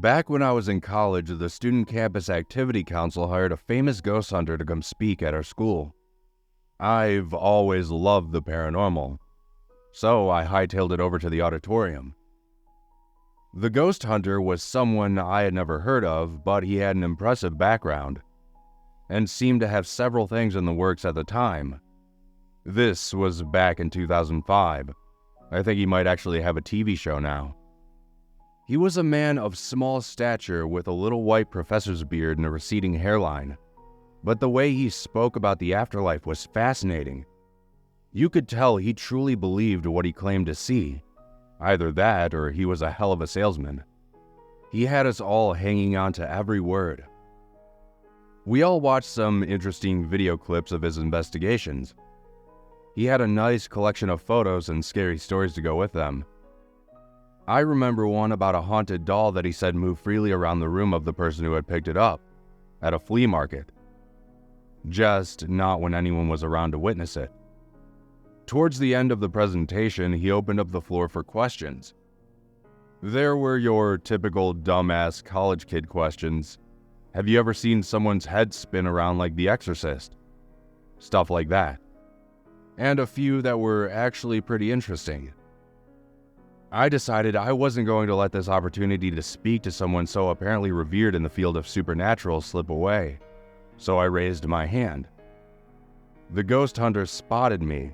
Back when I was in college, the Student Campus Activity Council hired a famous ghost hunter to come speak at our school. I've always loved the paranormal, so I hightailed it over to the auditorium. The ghost hunter was someone I had never heard of, but he had an impressive background, and seemed to have several things in the works at the time. This was back in 2005. I think he might actually have a TV show now. He was a man of small stature with a little white professor's beard and a receding hairline, but the way he spoke about the afterlife was fascinating. You could tell he truly believed what he claimed to see. Either that or he was a hell of a salesman. He had us all hanging on to every word. We all watched some interesting video clips of his investigations. He had a nice collection of photos and scary stories to go with them. I remember one about a haunted doll that he said moved freely around the room of the person who had picked it up, at a flea market. Just not when anyone was around to witness it. Towards the end of the presentation, he opened up the floor for questions. There were your typical dumbass college kid questions. Have you ever seen someone's head spin around like The Exorcist? Stuff like that. And a few that were actually pretty interesting. I decided I wasn't going to let this opportunity to speak to someone so apparently revered in the field of supernatural slip away, so I raised my hand. The ghost hunter spotted me,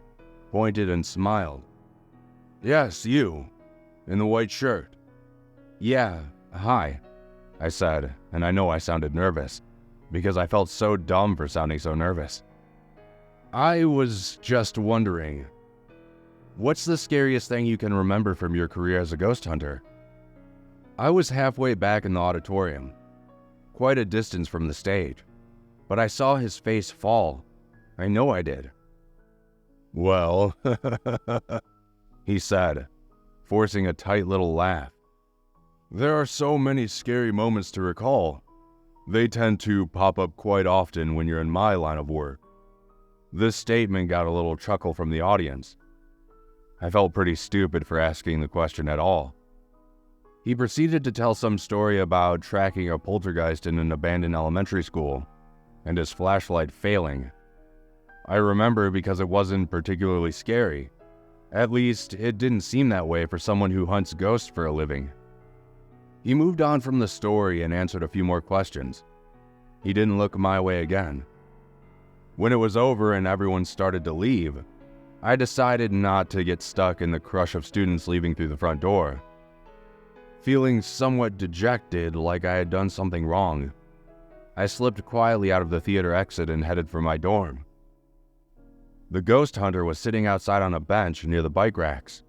pointed and smiled. "Yes, you, in the white shirt." "Yeah, hi," I said, and I know I sounded nervous, because I felt so dumb for sounding so nervous. "I was just wondering, what's the scariest thing you can remember from your career as a ghost hunter?" I was halfway back in the auditorium, quite a distance from the stage, but I saw his face fall. I know I did. "Well," he said, forcing a tight little laugh. "There are so many scary moments to recall. They tend to pop up quite often when you're in my line of work." This statement got a little chuckle from the audience. I felt pretty stupid for asking the question at all. He proceeded to tell some story about tracking a poltergeist in an abandoned elementary school, and his flashlight failing. I remember because it wasn't particularly scary. At least, it didn't seem that way for someone who hunts ghosts for a living. He moved on from the story and answered a few more questions. He didn't look my way again. When it was over and everyone started to leave, I decided not to get stuck in the crush of students leaving through the front door. Feeling somewhat dejected, like I had done something wrong, I slipped quietly out of the theater exit and headed for my dorm. The ghost hunter was sitting outside on a bench near the bike racks,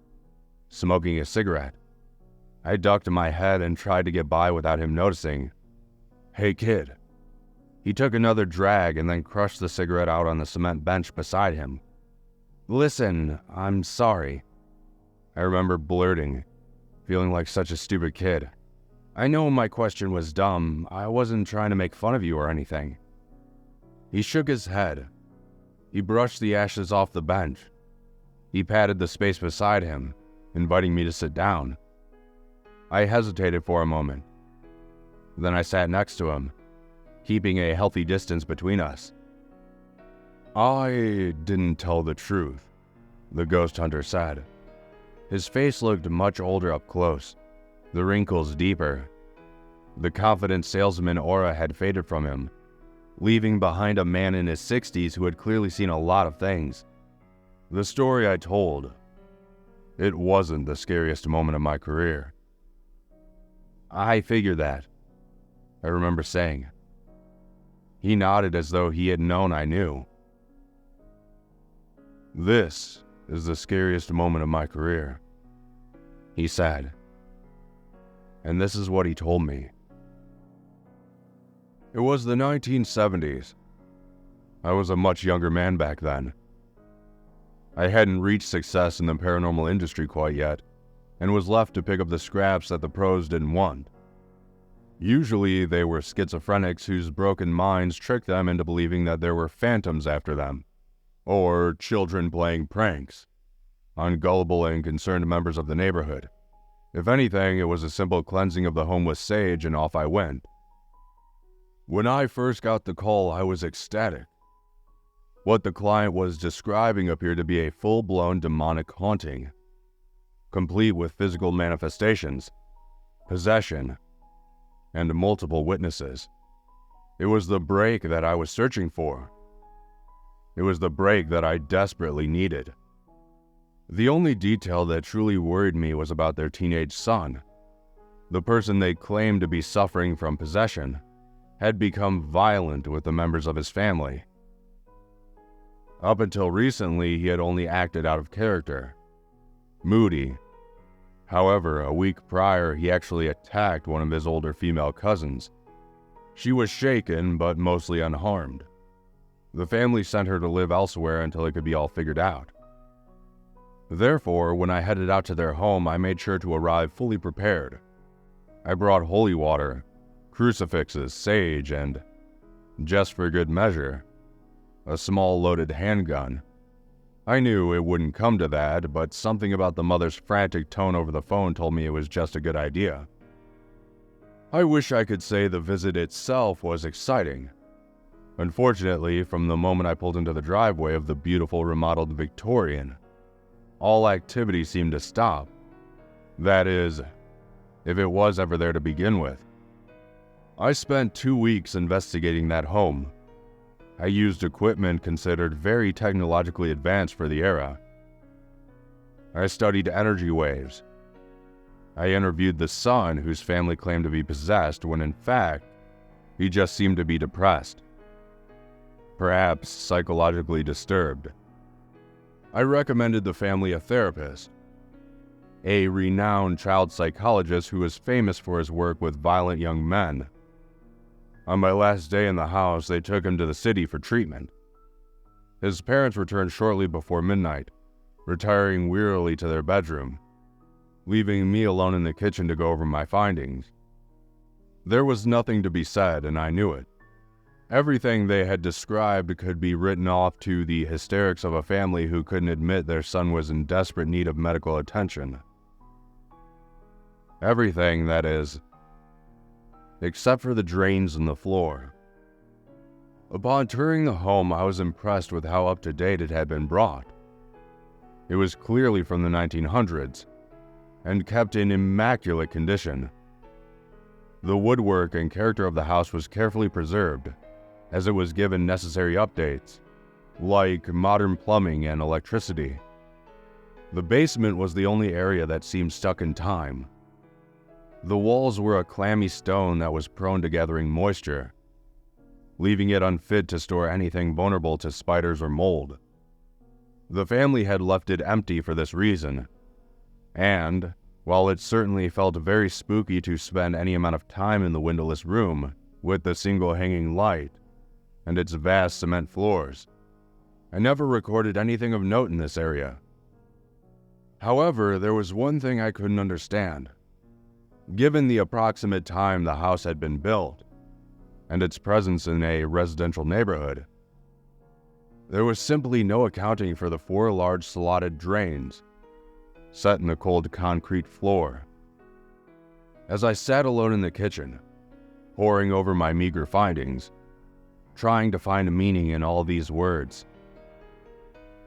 smoking a cigarette. I ducked my head and tried to get by without him noticing. "Hey kid." He took another drag and then crushed the cigarette out on the cement bench beside him. "Listen, I'm sorry," I remember blurting, feeling like such a stupid kid. "I know my question was dumb. I wasn't trying to make fun of you or anything." He shook his head. He brushed the ashes off the bench. He patted the space beside him, inviting me to sit down. I hesitated for a moment. Then I sat next to him, keeping a healthy distance between us. "I didn't tell the truth," the ghost hunter said. His face looked much older up close, the wrinkles deeper. The confident salesman aura had faded from him, leaving behind a man in his 60s who had clearly seen a lot of things. The story I told, it wasn't the scariest moment of my career. "I figured that," I remember saying. He nodded as though he had known I knew. "This is the scariest moment of my career," he said. And this is what he told me. It was the 1970s. I was a much younger man back then. I hadn't reached success in the paranormal industry quite yet, and was left to pick up the scraps that the pros didn't want. Usually they were schizophrenics whose broken minds tricked them into believing that there were phantoms after them, or children playing pranks on gullible and concerned members of the neighborhood. If anything, it was a simple cleansing of the home with sage, and off I went. When I first got the call, I was ecstatic. What the client was describing appeared to be a full-blown demonic haunting, complete with physical manifestations, possession, and multiple witnesses. It was the break that I was searching for. It was the break that I desperately needed. The only detail that truly worried me was about their teenage son. The person they claimed to be suffering from possession had become violent with the members of his family. Up until recently, he had only acted out of character, moody. However, a week prior, he actually attacked one of his older female cousins. She was shaken, but mostly unharmed. The family sent her to live elsewhere until it could be all figured out. Therefore, when I headed out to their home, I made sure to arrive fully prepared. I brought holy water, crucifixes, sage, and, just for good measure, a small loaded handgun. I knew it wouldn't come to that, but something about the mother's frantic tone over the phone told me it was just a good idea. I wish I could say the visit itself was exciting. Unfortunately, from the moment I pulled into the driveway of the beautiful remodeled Victorian, all activity seemed to stop. That is, if it was ever there to begin with. I spent 2 weeks investigating that home. I used equipment considered very technologically advanced for the era. I studied energy waves. I interviewed the son whose family claimed to be possessed when in fact, he just seemed to be depressed. Perhaps psychologically disturbed. I recommended the family a therapist, a renowned child psychologist who was famous for his work with violent young men. On my last day in the house, they took him to the city for treatment. His parents returned shortly before midnight, retiring wearily to their bedroom, leaving me alone in the kitchen to go over my findings. There was nothing to be said, and I knew it. Everything they had described could be written off to the hysterics of a family who couldn't admit their son was in desperate need of medical attention. Everything, that is, except for the drains in the floor. Upon touring the home, I was impressed with how up-to-date it had been brought. It was clearly from the 1900s, and kept in immaculate condition. The woodwork and character of the house was carefully preserved, as it was given necessary updates, like modern plumbing and electricity. The basement was the only area that seemed stuck in time. The walls were a clammy stone that was prone to gathering moisture, leaving it unfit to store anything vulnerable to spiders or mold. The family had left it empty for this reason, and, while it certainly felt very spooky to spend any amount of time in the windowless room with the single hanging light and its vast cement floors, I never recorded anything of note in this area. However, there was one thing I couldn't understand. Given the approximate time the house had been built, and its presence in a residential neighborhood, there was simply no accounting for the 4 large slotted drains set in the cold concrete floor. As I sat alone in the kitchen, poring over my meager findings, trying to find meaning in all these words,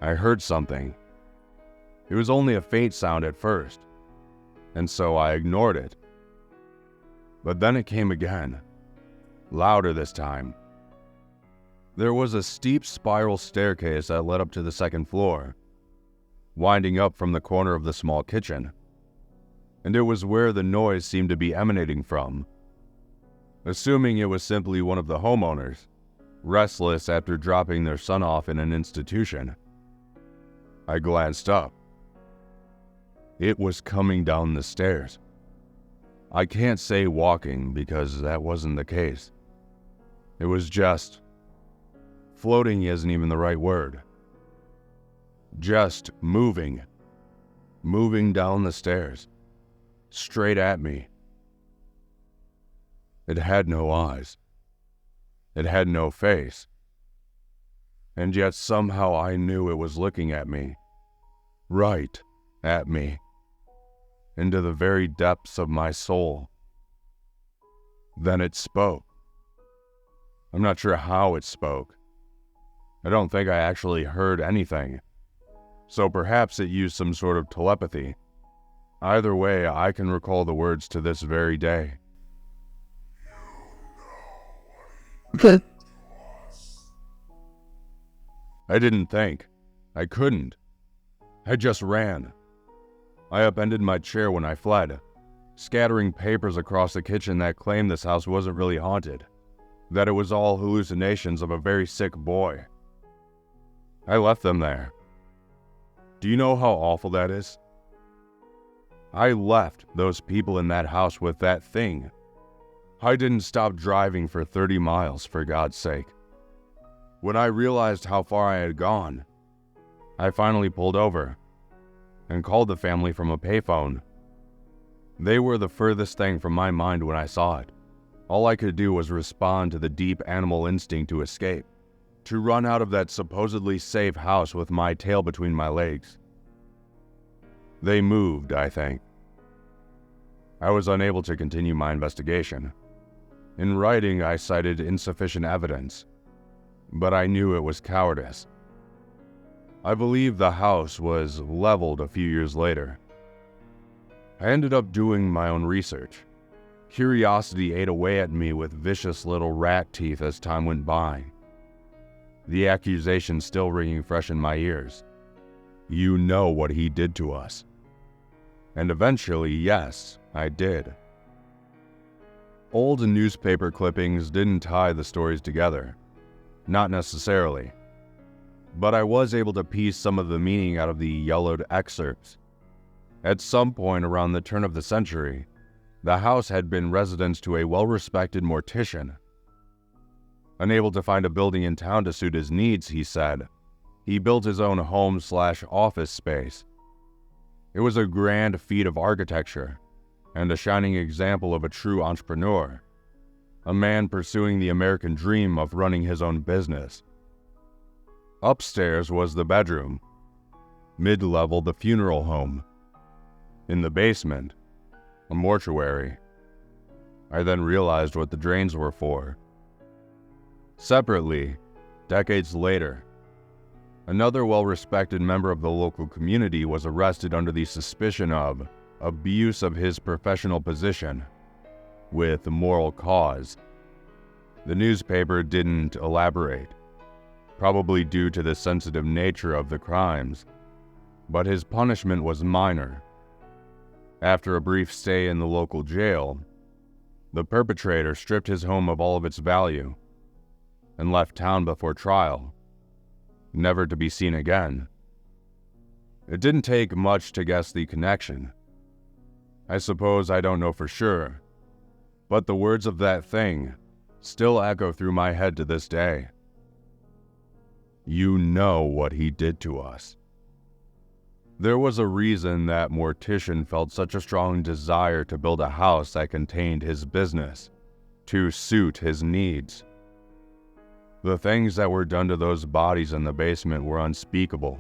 I heard something. It was only a faint sound at first, and so I ignored it. But then it came again, louder this time. There was a steep spiral staircase that led up to the 2nd floor, winding up from the corner of the small kitchen, and it was where the noise seemed to be emanating from. Assuming it was simply one of the homeowners, restless after dropping their son off in an institution, I glanced up. It was coming down the stairs. I can't say walking because that wasn't the case. It was just... floating isn't even the right word. Just moving. Moving down the stairs. Straight at me. It had no eyes. It had no face. And yet somehow I knew it was looking at me. Right at me. into the very depths of my soul. Then it spoke. I'm not sure how it spoke. I don't think I actually heard anything, so perhaps it used some sort of telepathy. Either way, I can recall the words to this very day. I didn't think. I couldn't. I just ran. I upended my chair when I fled, scattering papers across the kitchen that claimed this house wasn't really haunted, that it was all hallucinations of a very sick boy. I left them there. Do you know how awful that is? I left those people in that house with that thing. I didn't stop driving for 30 miles, for God's sake. When I realized how far I had gone, I finally pulled over and called the family from a payphone. They were the furthest thing from my mind when I saw it. All I could do was respond to the deep animal instinct to escape, to run out of that supposedly safe house with my tail between my legs. They moved, I think. I was unable to continue my investigation. In writing, I cited insufficient evidence, but I knew it was cowardice. I believe the house was leveled a few years later. I ended up doing my own research. Curiosity ate away at me with vicious little rat teeth as time went by. The accusation still ringing fresh in my ears. You know what he did to us. And eventually, yes, I did. Old newspaper clippings didn't tie the stories together. Not necessarily. But I was able to piece some of the meaning out of the yellowed excerpts. At some point around the turn of the century, the house had been residence to a well-respected mortician. Unable to find a building in town to suit his needs, he said, he built his own home/office space. It was a grand feat of architecture, and a shining example of a true entrepreneur, a man pursuing the American dream of running his own business. Upstairs was the bedroom, mid-level the funeral home, in the basement, a mortuary. I then realized what the drains were for. Separately, decades later, another well-respected member of the local community was arrested under the suspicion of abuse of his professional position, with moral cause. The newspaper didn't elaborate, probably due to the sensitive nature of the crimes, but his punishment was minor. After a brief stay in the local jail, the perpetrator stripped his home of all of its value and left town before trial, never to be seen again. It didn't take much to guess the connection. I suppose I don't know for sure, but the words of that thing still echo through my head to this day. You know what he did to us. There was a reason that mortician felt such a strong desire to build a house that contained his business, to suit his needs. The things that were done to those bodies in the basement were unspeakable.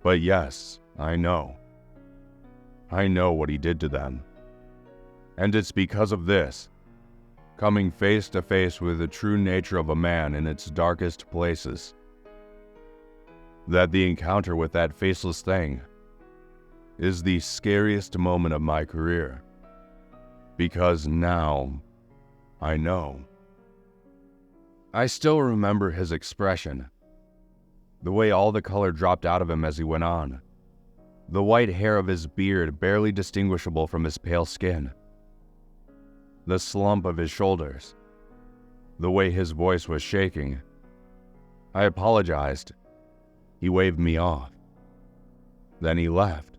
But yes, I know. I know what he did to them. And it's because of this, coming face to face with the true nature of a man in its darkest places, that the encounter with that faceless thing is the scariest moment of my career. Because now, I know. I still remember his expression, the way all the color dropped out of him as he went on, the white hair of his beard barely distinguishable from his pale skin, the slump of his shoulders, the way his voice was shaking. I apologized. He waved me off. Then he left.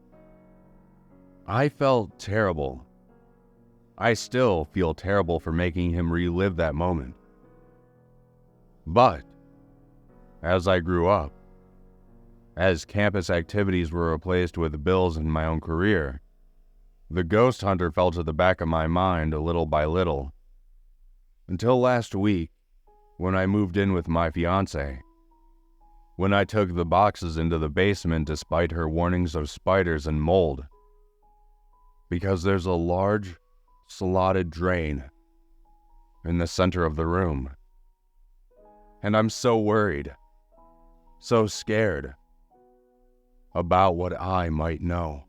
I felt terrible. I still feel terrible for making him relive that moment. But, as I grew up, as campus activities were replaced with bills in my own career, the ghost hunter fell to the back of my mind little by little. Until last week, when I moved in with my fiancée. When I took the boxes into the basement despite her warnings of spiders and mold. because there's a large, slotted drain in the center of the room. And I'm so worried, so scared about what I might know.